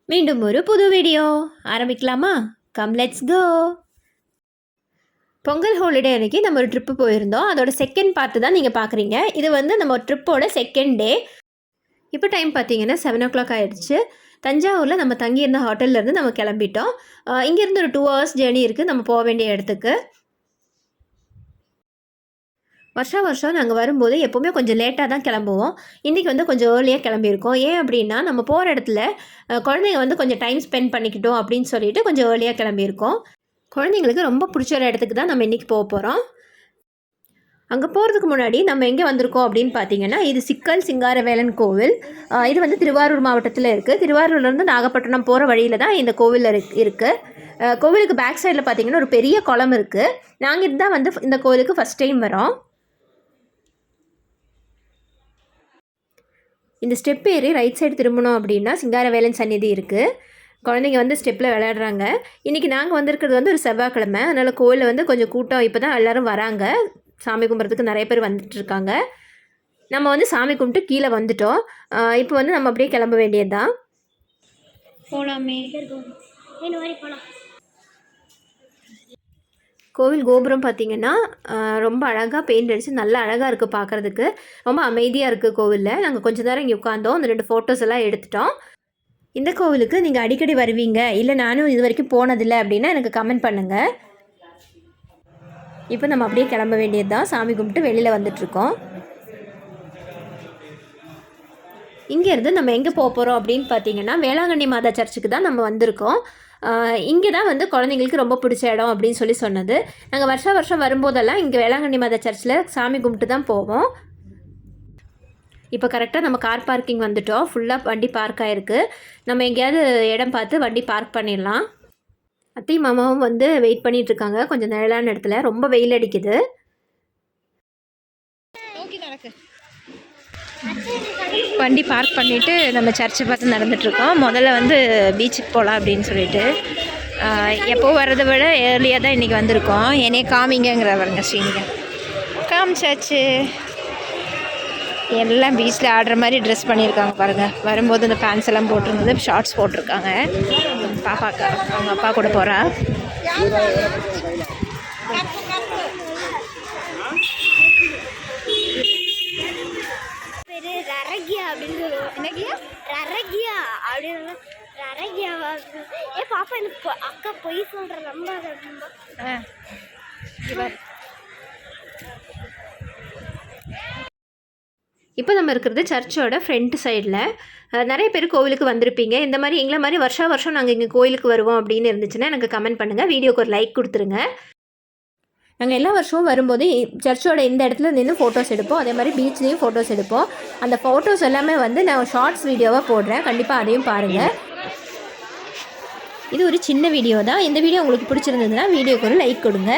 மீண்டும் ஒரு புது வீடியோ ஆரம்பிக்கலாமா? Come let's go. Pongal holiday அன்றைக்கி நம்ம ஒரு ட்ரிப்பு போயிருந்தோம். அதோட செகண்ட் பார்ட்டு தான் நீங்கள் பார்க்குறீங்க. இது வந்து நம்ம ட்ரிப்போட செகண்ட் டே. இப்போ டைம் பார்த்தீங்கன்னா 7 o'clock ஆகிடுச்சு. தஞ்சாவூரில் நம்ம தங்கியிருந்த ஹோட்டல்லேருந்து நம்ம கிளம்பிட்டோம். இங்கேருந்து ஒரு 2 hours ஜேர்னி இருக்குது நம்ம போக வேண்டிய இடத்துக்கு. வருஷம் நாங்கள் வரும்போது எப்போவுமே கொஞ்சம் லேட்டாக தான் கிளம்புவோம். இன்றைக்கி வந்து கொஞ்சம் ஏர்லியாக கிளம்பியிருக்கோம். ஏன் அப்படின்னா நம்ம போகிற இடத்துல குழந்தைங்க வந்து கொஞ்சம் டைம் ஸ்பெண்ட் பண்ணிக்கிட்டோம் அப்படின்னு சொல்லிட்டு கொஞ்சம் ஏர்லியாக கிளம்பியிருக்கோம். குழந்தைங்களுக்கு ரொம்ப பிடிச்ச ஒரு இடத்துக்கு தான் நம்ம இன்றைக்கி போக போகிறோம். அங்கே போகிறதுக்கு முன்னாடி நம்ம எங்கே வந்திருக்கோம் அப்படின்னு பார்த்தீங்கன்னா, இது சிக்கல் சிங்காரவேலன் கோவில். இது வந்து திருவாரூர் மாவட்டத்தில் இருக்குது. திருவாரூர்லேருந்து நாகப்பட்டினம் போகிற வழியில் தான் இந்த கோவில் இருக்குது. கோவிலுக்கு பேக் சைடில் பார்த்தீங்கன்னா ஒரு பெரிய குளம் இருக்குது. நாங்கள் இதுதான் வந்து இந்த கோவிலுக்கு ஃபஸ்ட் டைம் வரோம். இந்த ஸ்டெப் ஏறி ரைட் சைடு திரும்பணும் அப்படின்னா சிங்காரவேலன் சந்நிதி இருக்குது. குழந்தைங்க வந்து ஸ்டெப்பில் விளையாடுறாங்க. இன்றைக்கி நாங்கள் வந்திருக்கிறது வந்து ஒரு செவ்வாய்க்கிழமை. அதனால் கோயிலில் வந்து கொஞ்சம் கூட்டம் இப்போ தான் எல்லோரும் வராங்க. சாமி கும்பிட்றதுக்கு நிறைய பேர் வந்துட்டுருக்காங்க. நம்ம வந்து சாமி கும்பிட்டு கீழே வந்துட்டோம். இப்போ வந்து நம்ம அப்படியே கிளம்ப வேண்டியது தான். போகலாமே. போகலாம். கோவில் கோபுரம் பார்த்திங்கன்னா ரொம்ப அழகாக பெயிண்ட் அடித்து நல்லா அழகாக இருக்குது பார்க்குறதுக்கு. ரொம்ப அமைதியாக இருக்குது கோவிலில். நாங்கள் கொஞ்சம் நேரம் இங்கே உட்காந்தோம். அந்த 2 ஃபோட்டோஸ் எல்லாம் எடுத்துட்டோம். இந்த கோவிலுக்கு நீங்கள் அடிக்கடி வருவீங்க, இல்லை நானும் இது வரைக்கும் போனதில்லை அப்படின்னா எனக்கு கமெண்ட் பண்ணுங்கள். இப்போ நம்ம அப்படியே கிளம்ப வேண்டியது தான். சாமி கும்பிட்டு வெளியில் வந்துட்ருக்கோம். இங்கேருந்து நம்ம எங்கே போக போகிறோம் அப்படின்னு பார்த்தீங்கன்னா, வேளாங்கண்ணி மாதா சர்ச்சுக்கு தான் நம்ம வந்திருக்கோம். இங்கே தான் வந்து குழந்தைங்களுக்கு ரொம்ப பிடிச்ச இடம் அப்படின்னு சொன்னது. நாங்கள் வருஷம் வரும்போதெல்லாம் இங்கே வேளாங்கண்ணி மாதா சர்ச்சில் சாமி கும்பிட்டு தான் போவோம். இப்போ கரெக்டாக நம்ம கார் பார்க்கிங் வந்துட்டோம். ஃபுல்லாக வண்டி பார்க் ஆகிருக்கு. நம்ம எங்கேயாவது இடம் பார்த்து வண்டி பார்க் பண்ணிடலாம். அத்தையும் மாமாவும் வந்து வெயிட் பண்ணிகிட்ருக்காங்க கொஞ்சம் நிழலான இடத்துல. ரொம்ப வெயில் அடிக்குது. வண்டி பார்க் பண்ணிவிட்டு நம்ம சர்ச்சை பார்த்து நடந்துகிட்ருக்கோம். முதல்ல வந்து பீச்சுக்கு போகலாம் அப்படின்னு சொல்லிட்டு. எப்போது வர்றதை விட ஏர்லியாக தான் இன்றைக்கி வந்திருக்கோம். என்னையே காமிங்கிறவருங்க ஸ்ரீனிகா காமிச்சாச்சு. எல்லாம் பீச்சில் ஆடுற மாதிரி ட்ரெஸ் பண்ணியிருக்காங்க பாருங்கள். வரும்போது இந்த பேண்ட்ஸ் எல்லாம் போட்டிருந்தது, ஷார்ட்ஸ் போட்டிருக்காங்க. பாப்பாக்கா அவங்க அப்பா கூட போகிறா. அக்கா பொய் சொல்ற நம்பாத. இப்போ நம்ம இருக்கிறது சர்ச்சோட ஃப்ரண்ட் சைடில். நிறைய பேர் கோவிலுக்கு வந்திருப்பீங்க. இந்த மாதிரி எங்களை மாதிரி வருஷம் நாங்கள் இங்கே கோயிலுக்கு வருவோம் அப்படின்னு இருந்துச்சுன்னா எனக்கு கமெண்ட் பண்ணுங்கள். வீடியோக்கு ஒரு லைக் கொடுத்துருங்க. நாங்கள் எல்லா வருஷமும் வரும்போது சர்ச்சோட இந்த இடத்துல நின்று ஃபோட்டோஸ் எடுப்போம். அதே மாதிரி பீச்லேயும் ஃபோட்டோஸ் எடுப்போம். அந்த ஃபோட்டோஸ் எல்லாமே வந்து நான் ஷார்ட்ஸ் வீடியோவாக போடுறேன். கண்டிப்பாக அதையும் பாருங்கள். இது ஒரு சின்ன வீடியோ தான். இந்த வீடியோ உங்களுக்கு பிடிச்சிருந்ததுன்னா வீடியோக்கு ஒரு லைக் கொடுங்க.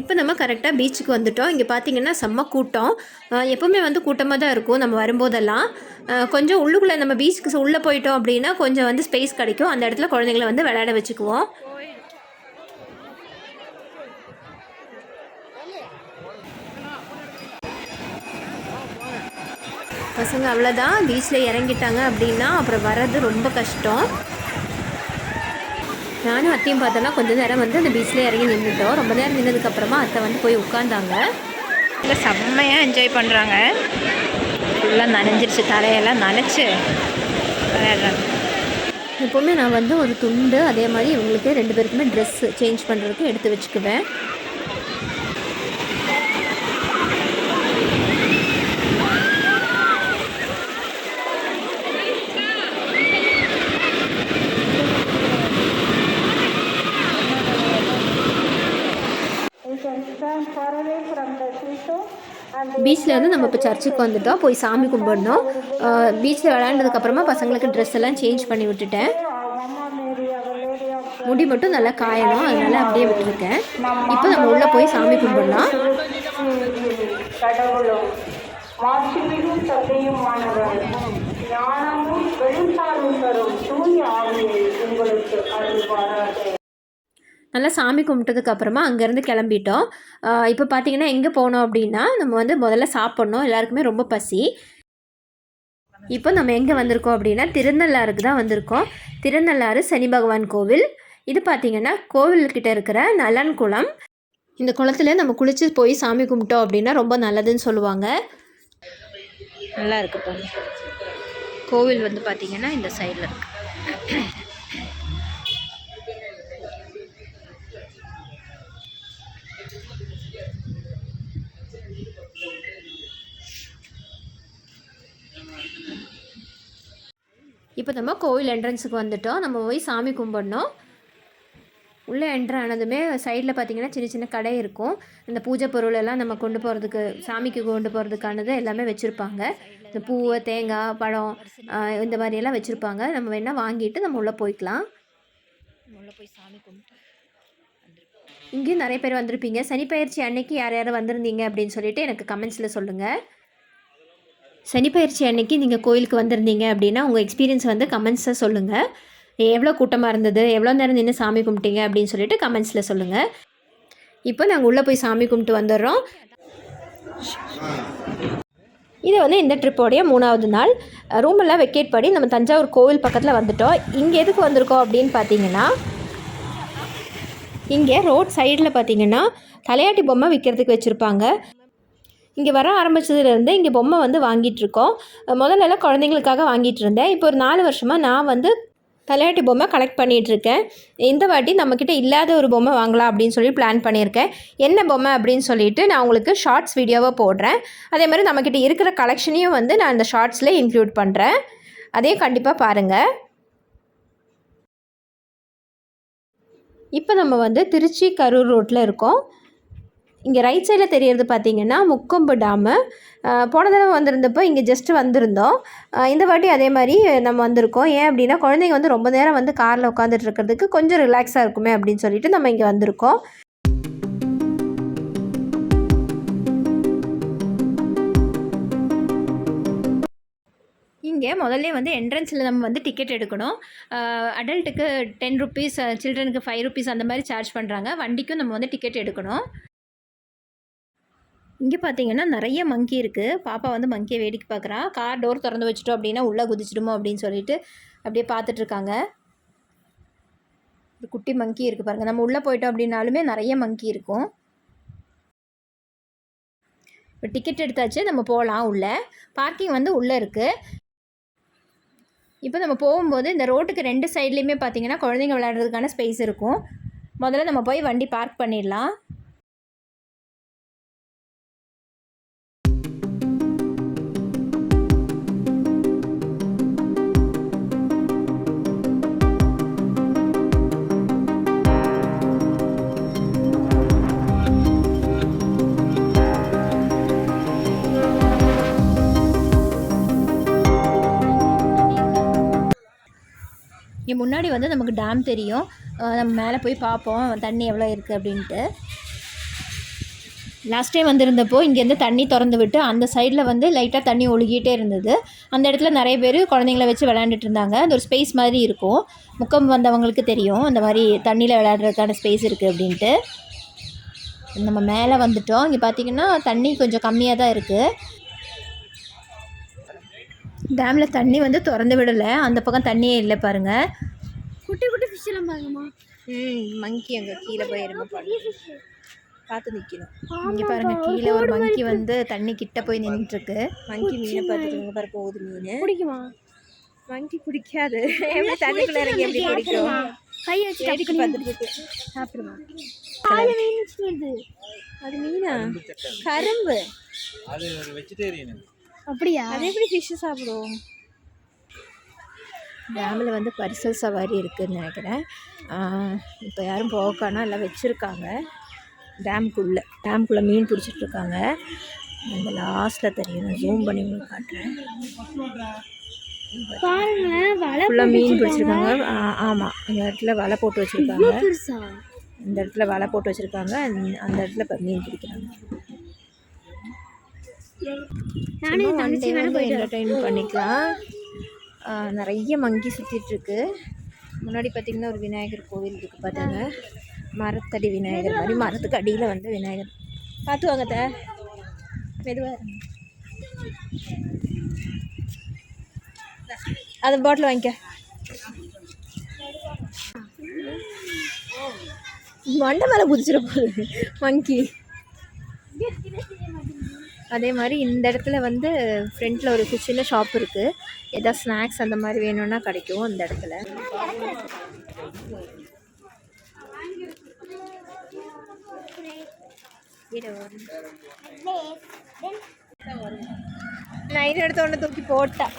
இப்போ நம்ம கரெக்டாக பீச்சுக்கு வந்துட்டோம். இங்கே பார்த்தீங்கன்னா செம்ம கூட்டம். எப்போவுமே வந்து கூட்டமாக தான் இருக்கும் நம்ம வரும்போதெல்லாம். கொஞ்சம் உள்ளுக்குள்ளே நம்ம பீச்சுக்கு உள்ளே போயிட்டோம் அப்படின்னா கொஞ்சம் வந்து ஸ்பேஸ் கிடைக்கும். அந்த இடத்துல குழந்தைங்கள வந்து விளையாட வச்சுக்குவோம். பசங்க அவ்வளோதான். பீச்சில் இறங்கிட்டாங்க அப்படின்னா அப்புறம் வர்றது ரொம்ப கஷ்டம். நானும் அத்தையும் பார்த்தோன்னா கொஞ்சம் நேரம் வந்து அந்த பீச்சில் இறங்கி நின்றுட்டோம். ரொம்ப நேரம் நின்றதுக்கப்புறமா அத்தை வந்து போய் உட்காந்தாங்க. இல்லை செம்மையாக என்ஜாய் பண்ணுறாங்க. ஃபுல்லாக நனைஞ்சிருச்சு, தலையெல்லாம் நனைச்சி விளையாடுறாங்க. எப்போவுமே நான் வந்து ஒரு துண்டு அதே மாதிரி இவங்களுக்கு 2 பேருக்குமே ட்ரெஸ் சேஞ்ச் பண்ணுறதுக்கு எடுத்து வச்சுக்குவேன். பீச்சில் வந்து நம்ம இப்போ சர்ச்சுக்கு வந்துட்டோம். போய் சாமி கும்பிடணும். பீச்சில் விளையாண்டதுக்கப்புறமா பசங்களுக்கு ட்ரெஸ் எல்லாம் சேஞ்ச் பண்ணி விட்டுட்டேன். முடி மட்டும் நல்லா காயணும், அதனால் அப்படியே விட்டுருக்கேன். இப்போ நம்ம உள்ளே போய் சாமி கும்பிடலாம். நல்லா சாமி கும்பிட்டதுக்கப்புறமா அங்கேருந்து கிளம்பிட்டோம். இப்போ பார்த்திங்கன்னா எங்கே போனோம் அப்படின்னா, நம்ம வந்து முதல்ல சாப்பிட்ணும், எல்லாருக்குமே ரொம்ப பசி. இப்போ நம்ம எங்கே வந்திருக்கோம் அப்படின்னா திருநள்ளாறுக்கு தான் வந்திருக்கோம். திருநள்ளாறு சனி பகவான் கோவில். இது பார்த்திங்கன்னா கோவில்கிட்ட இருக்கிற நலன் குளம். இந்த குளத்தில் நம்ம குளித்து போய் சாமி கும்பிட்டோம் அப்படின்னா ரொம்ப நல்லதுன்னு சொல்லுவாங்க. நல்லா இருக்கு பாருங்க. கோவில் வந்து பார்த்திங்கன்னா இந்த சைடில் இருக்கு. இப்போ நம்ம கோவில் என்ட்ரன்ஸுக்கு வந்துட்டோம். நம்ம போய் சாமி கும்பிடணும். உள்ளே என்ட்ரு ஆனதுமே சைடில் பார்த்திங்கன்னா சின்ன சின்ன கடை இருக்கும். இந்த பூஜை பொருள் எல்லாம் நம்ம கொண்டு போகிறதுக்கு, சாமிக்கு கொண்டு போகிறதுக்கானது எல்லாமே வச்சுருப்பாங்க. இந்த பூ, தேங்காய், பழம் இந்த மாதிரியெல்லாம் வச்சுருப்பாங்க. நம்ம வேணால் வாங்கிட்டு நம்ம உள்ளே போய்க்கலாம். உள்ளே போய் சாமி கும்பிட்டு இங்கேயும் நிறைய பேர் வந்திருப்பீங்க. சனிப்பெயர்ச்சி அன்னைக்கு யார் யார் வந்திருந்தீங்க அப்படின்னு சொல்லிட்டு எனக்கு கமெண்ட்ஸில் சொல்லுங்கள். சனிப்பெயர்ச்சி அன்னைக்கு நீங்கள் கோயிலுக்கு வந்திருந்தீங்க அப்படின்னா உங்கள் எக்ஸ்பீரியன்ஸ் வந்து கமெண்ட்ஸை சொல்லுங்கள். எவ்வளோ கூட்டமாக இருந்தது, எவ்வளோ நேரம் நின்று சாமி கும்பிட்டீங்க அப்படின்னு சொல்லிட்டு கமெண்ட்ஸில் சொல்லுங்கள். இப்போ நாங்கள் உள்ளே போய் சாமி கும்பிட்டு வந்துடுறோம். இது வந்து இந்த ட்ரிப்போடைய 3வது நாள். ரூமெல்லாம் வெக்கேட் பண்ணி நம்ம தஞ்சாவூர் கோவில் பக்கத்தில் வந்துட்டோம். இங்கே எதுக்கு வந்திருக்கோம் அப்படின்னு பார்த்தீங்கன்னா, இங்கே ரோட் சைடில் பார்த்தீங்கன்னா தலையாட்டி பொம்மை விற்கிறதுக்கு வச்சுருப்பாங்க. இங்கே வர ஆரம்பித்ததுலேருந்து இங்கே பொம்மை வந்து வாங்கிட்டுருக்கோம். முதல்லலாம் குழந்தைங்களுக்காக வாங்கிட்டு இருந்தேன். இப்போ ஒரு 4 வருஷமாக நான் வந்து தலையாட்டி பொம்மை கலெக்ட் பண்ணிகிட்ருக்கேன். இந்த வாட்டி நம்மக்கிட்ட இல்லாத ஒரு பொம்மை வாங்கலாம் அப்படின்னு சொல்லி பிளான் பண்ணியிருக்கேன். என்ன பொம்மை அப்படின்னு சொல்லிட்டு நான் உங்களுக்கு ஷார்ட்ஸ் வீடியோவாக போடுறேன். அதே மாதிரி நம்மக்கிட்ட இருக்கிற கலெக்ஷனையும் வந்து நான் இந்த ஷார்ட்ஸில் இன்க்ளூட் பண்ணுறேன். அதையும் கண்டிப்பாக பாருங்கள். இப்போ நம்ம வந்து திருச்சி கரூர் ரோட்டில் இருக்கோம். இங்கே ரைட் சைடில் தெரியறது பார்த்திங்கன்னா முக்கொம்பு டேமு. போன தடவை வந்திருந்தப்போ இங்கே ஜஸ்ட்டு வந்திருந்தோம். இந்த வாட்டி அதே மாதிரி நம்ம வந்திருக்கோம். ஏன் அப்படின்னா குழந்தைங்க வந்து ரொம்ப நேரம் வந்து காரில் உட்காந்துட்டு இருக்கிறதுக்கு கொஞ்சம் ரிலாக்ஸாக இருக்குமே அப்படின்னு சொல்லிட்டு நம்ம இங்கே வந்திருக்கோம். இங்கே முதல்ல வந்து என்ட்ரன்ஸில் நம்ம வந்து டிக்கெட் எடுக்கணும். அடல்ட்டுக்கு 10 ருப்பீஸ், சில்ட்ரனுக்கு 5 ருப்பீஸ் அந்த மாதிரி சார்ஜ் பண்ணுறாங்க. வண்டிக்கும் நம்ம வந்து டிக்கெட் எடுக்கணும். இங்கே பார்த்தீங்கன்னா நிறைய மங்கி இருக்குது. பாப்பா வந்து மங்கியை வேடிக்கை பார்க்குறா. கார் டோர் திறந்து வச்சுட்டோம் அப்படின்னா உள்ளே குதிச்சிடுமோ அப்படின்னு சொல்லிட்டு அப்படியே பார்த்துட்ருக்காங்க. ஒரு குட்டி மங்கி இருக்குது பாருங்கள். நம்ம உள்ளே போயிட்டோம் அப்படின்னாலுமே நிறைய மங்கி இருக்கும். இப்போ டிக்கெட் எடுத்தாச்சு, நம்ம போகலாம். உள்ளே பார்க்கிங் வந்து உள்ளே இருக்குது. இப்போ நம்ம போகும்போது இந்த ரோட்டுக்கு 2 சைட்லேயுமே பார்த்தீங்கன்னா குழந்தைங்க விளையாடுறதுக்கான ஸ்பேஸ் இருக்கும். முதல்ல நம்ம போய் வண்டி பார்க் பண்ணிடலாம். இங்கே முன்னாடி வந்து நமக்கு டேம் தெரியும். நம்ம மேலே போய் பார்ப்போம் தண்ணி எவ்வளோ இருக்குது அப்படின்ட்டு. லாஸ்ட் டைம் வந்திருந்தப்போ இங்கேருந்து தண்ணி திறந்து விட்டு அந்த சைடில் வந்து லைட்டாக தண்ணி ஒழுகிட்டே இருந்தது. அந்த இடத்துல நிறைய பேர் குழந்தைங்கள வச்சு விளையாண்டுட்டு இருந்தாங்க. அந்த ஒரு ஸ்பேஸ் மாதிரி இருக்கும். முக்கம் வந்தவங்களுக்கு தெரியும் அந்த மாதிரி தண்ணியில் விளையாடுறதுக்கான ஸ்பேஸ் இருக்குது அப்படின்ட்டு. நம்ம மேலே வந்துட்டோம். இங்கே பார்த்திங்கன்னா தண்ணி கொஞ்சம் கம்மியாக தான் இருக்குது. டேமில் தண்ணி வந்து திறந்து விடலை. அந்த பக்கம் தண்ணியே இல்லை பாருங்கள். குட்டி குட்டி ஃபிஷ் எல்லாம் பாருங்கம்மா. மங்கி அங்கே கீழே போய் இருங்க பார்த்து நிற்கணும். இங்கே பாருங்கள், கீழே ஒரு மங்கி வந்து தண்ணி கிட்ட போய் நின்றுட்டுருக்கு. மங்கி மீனை பார்த்துருங்க பாரு, போகுது மீன். பிடிக்குமா? மங்கி பிடிக்காது. எப்படி தண்ணிக்குள்ளே இறங்கி எப்படி பிடிக்கும்? கை வச்சு வேடிக்கை பார்த்துட்டு இருக்கு. சாப்பிடுமா? அது மீனா? கரும்பு. அது ஒரு வெஜிடேரியன். அப்படியா? அது எப்படி ஃபிஷ்ஷு சாப்பிடுவோம்? டேமில் வந்து பரிசல் சவாரி இருக்குதுன்னு நினைக்கிறேன். இப்போ யாரும் போக்கானா எல்லாம் வச்சுருக்காங்க. டேம்குள்ளே மீன் பிடிச்சிட்ருக்காங்க. அந்த லாஸ்ட்டில் தெரியும், நான் ஜூம் பண்ணி உங்களுக்கு காட்டுறேன். ஃபுல்லாக மீன் பிடிச்சிருக்காங்க. ஆமாம், இந்த இடத்துல வலை போட்டு வச்சுருக்காங்க. இந்த இடத்துல வலை போட்டு வச்சுருக்காங்க. அந்த இடத்துல இப்போ மீன் பிடிக்கிறாங்க. என்டர்டெயின் பண்ணிக்கலாம். நிறைய மங்கி சுற்றிட்டுருக்கு. முன்னாடி பார்த்திங்கன்னா ஒரு விநாயகர் கோவில் இருக்குது பாருங்க. மரத்தடி விநாயகர் மாதிரி மரத்துக்கு அடியில் வந்து விநாயகர் பார்த்து வாங்கத்த மெதுவாக அது பாட்டில் வாங்கிக்க. மண்டை மேலே குதிச்சிட போகுது மங்கி. அதே மாதிரி இந்த இடத்துல வந்து ஃப்ரண்ட்டில் ஒரு சின்ன ஷாப் இருக்குது. எதாவது ஸ்நாக்ஸ் அந்த மாதிரி வேணும்னா கிடைக்கும் இந்த இடத்துல. நான் இது எடுத்த ஒன்று தூக்கி போட்டேன்.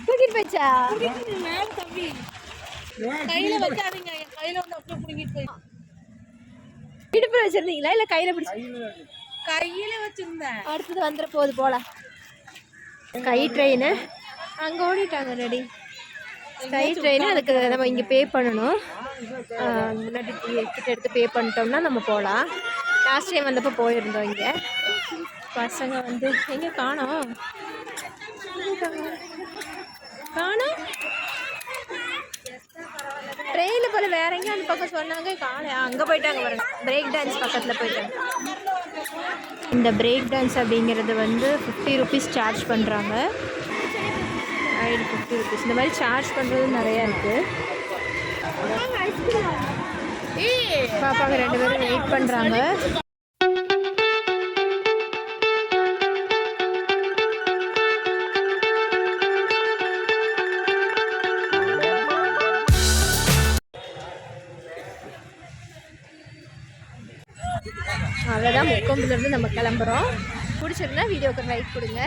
தூக்கிட்டு போச்சா கையில வைக்காதீங்க, கையில வந்து அப்படியே புடிங்கிட்டு போய். இடுப்பில் வச்சிருந்தீங்களா இல்லை கையில் பிடிச்சி? கையில வச்சிருந்தேன். அடுத்தது வந்துட போகுது போல. ஸ்கை ட்ரெயின் அங்கே ஓடிட்டாங்க ரெடி. ஸ்கை ட்ரெயின் அதுக்கு நம்ம இங்கே பே பண்ணணும். முன்னாடி டிக்கெட் எடுத்து பே பண்ணிட்டோம்னா நம்ம போகலாம். லாஸ்ட் டைம் வந்தப்போ போயிருந்தோம். இங்கே பசங்க வந்து எங்கே காணோம் ட்ரெயினில் போல வேற எங்கேயும் அந்த பக்கம் சொன்னாங்க காணோம். அங்கே போயிட்டாங்க பாருங்க, பிரேக் டான்ஸ் பக்கத்தில் போயிட்டாங்க. இந்த பிரேக் டான்ஸ் அப்படிங்கிறது வந்து 50 ருபீஸ் சார்ஜ் பண்ணுறாங்க. Ride 50 rupees. இந்த மாதிரி சார்ஜ் பண்ணுறது நிறையா இருக்குது. பாப்பாங்க 2 பேரும் வெயிட் பண்ணுறாங்க. அவ்வளோதான், முக்கொம்புலேருந்து நம்ம கிளம்புறோம். பிடிச்சிருந்தா வீடியோக்கு லைக் கொடுங்க.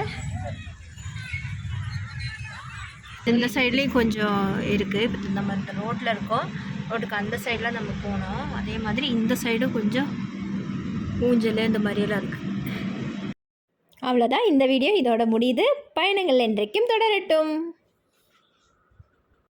இந்த சைட்லேயும் கொஞ்சம் இருக்குது. இப்போ நம்ம இந்த ரோட்டில் இருக்கோம். ரோட்டுக்கு அந்த சைடில் நம்ம போனோம். அதே மாதிரி இந்த சைடும் கொஞ்சம் ஊஞ்சல் இந்த மாதிரியெல்லாம் இருக்குது. அவ்வளோதான், இந்த வீடியோ இதோட முடியுது. பயணங்கள் என்றைக்கும் தொடரட்டும்.